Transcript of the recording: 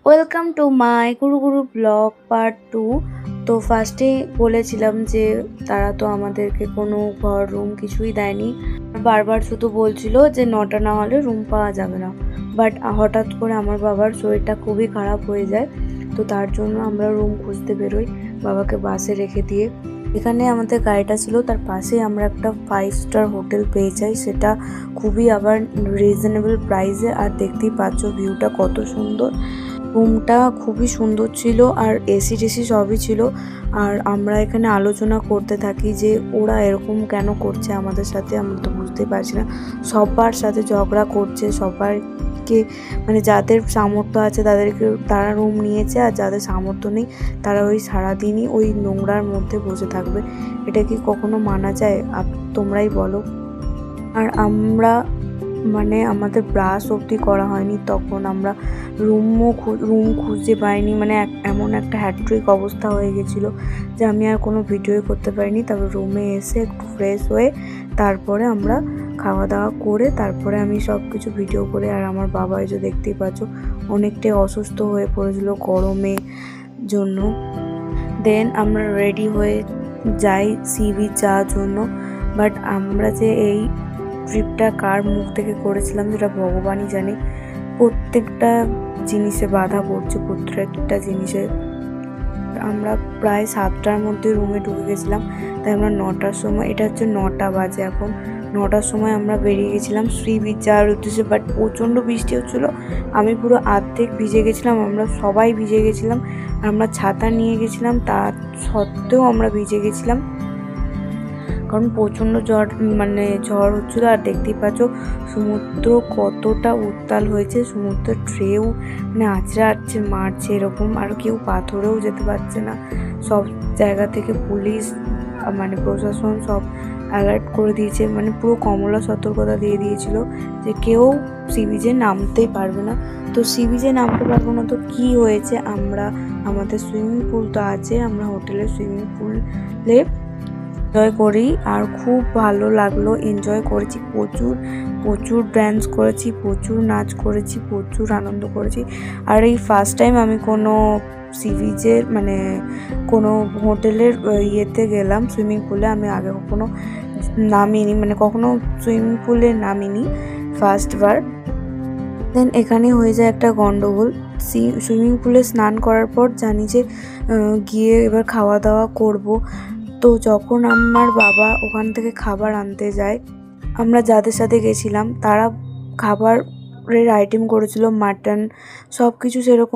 Welcome to my Guru Guru blog part 2। তো ফার্স্টে বলেছিলাম যে তারা তো আমাদেরকে কোনো ঘর রুম কিছুই দেয়নি, বারবার শুধু বলছিল যে 9টা না হলে রুম পাওয়া যাবে না। বাট হঠাৎ করে আমার বাবার শরীরটা খুবই খারাপ হয়ে যায়, তো তার জন্য আমরা রুম খুঁজতে বেরোই বাবাকে বাসে রেখে দিয়ে। এখানে আমাদের গাড়িটা ছিল, তার পাশে আমরা একটা 5 স্টার হোটেল পেয়ে যাই, সেটা খুবই আবার রিজনেবল প্রাইসে। আর দেখতেই পাচ্ছ ভিউটা কত সুন্দর, রুমটা খুবই সুন্দর ছিল আর এসি টেসি সবই ছিল। আর আমরা এখানে আলোচনা করতে থাকি যে ওরা এরকম কেন করছে আমাদের সাথে, আমরা তো বুঝতেই পারছি না। সবার সাথে ঝগড়া করছে, সবাইকে মানে যাদের সামর্থ্য আছে তাদেরকে তারা রুম নিয়েছে, আর যাদের সামর্থ্য নেই তারা ওই সারাদিনই ওই নোংরার মধ্যে বসে থাকবে। এটা কি কখনো মানা যায়? তোমরাই বলো। আর আমরা মানে আমাদের ব্রাশ অবধি করা হয়নি, তখন আমরা রুম খুঁজে পাইনি। মানে এমন একটা হ্যাট্রিক অবস্থা হয়ে গেছিলো যে আমি আর কোনো ভিডিওই করতে পারিনি। তারপর রুমে এসে একটু ফ্রেশ হয়ে তারপরে আমরা খাওয়া দাওয়া করে তারপরে আমি সব কিছু ভিডিও করে। আর আমার বাবা যে দেখতেই পাচ্ছ অনেকটাই অসুস্থ হয়ে পড়েছিল গরমের জন্য। দেন আমরা রেডি হয়ে যাই সি বিচ যাওয়ার জন্য। বাট আমরা যে এই ট্রিপটা কার মুখ থেকে করেছিলাম যেটা ভগবানই জানে। প্রত্যেকটা জিনিসে বাধা পড়ছে, প্রত্যেকটা জিনিসে। আমরা প্রায় 7টার মধ্যে রুমে ঢুকে গেছিলাম, তাই আমরা 9টার সময়, এটা হচ্ছে 9টা বাজে এখন, 9টার সময় আমরা বেরিয়ে গেছিলাম সি বিচ যাওয়ার উদ্দেশ্যে। বাট প্রচণ্ড বৃষ্টি হচ্ছিলো, আমি পুরো অর্ধেক ভিজে গেছিলাম, আমরা সবাই ভিজে গেছিলাম। আমরা ছাতা নিয়ে গেছিলাম, তার সত্ত্বেও আমরা ভিজে গেছিলাম কারণ প্রচণ্ড ঝড় হচ্ছিলো। আর দেখতেই পাচ্ছ সমুদ্র কতটা উত্তাল হয়েছে, সমুদ্রের ঢেউ মানে আছড়ে মারছে এরকম। আর কেউ পাথরেও যেতে পারছে না, সব জায়গা থেকে পুলিশ মানে প্রশাসন সব অ্যালার্ট করে দিয়েছে, মানে পুরো কমলা সতর্কতা দিয়ে দিয়েছিল যে কেউ সি বিচে নামতেই পারবে না। তো সি বিচে নামতে পারবো না তো কি হয়েছে, আমরা আমাদের সুইমিং পুল তো আছে, আমরা হোটেলের সুইমিং পুলে এনজয় করি। আর খুব ভালো লাগলো, এনজয় করেছি প্রচুর ড্যান্স করেছি, প্রচুর নাচ করেছি, প্রচুর আনন্দ করেছি। আর এই ফার্স্ট টাইম আমি কোনো সি বিচের মানে কোনো হোটেলের ইয়েতে গেলাম সুইমিং পুলে। আমি আগে কখনো নামিনি, মানে কখনো সুইমিং পুলে নামিনি, ফার্স্টবার। দেন এখানে হয়ে যায় একটা গন্ডগোল। সুইমিং পুলে স্নান করার পর জানি যে গিয়ে এবার খাওয়া দাওয়া করব। তো যখন আমার বাবা ওখান থেকে খাবার আনতে যায়, আমরা যাদের সাথে গেছিলাম তারা খাবারের আইটেম করেছিল মাটন, সব কিছু সেরকম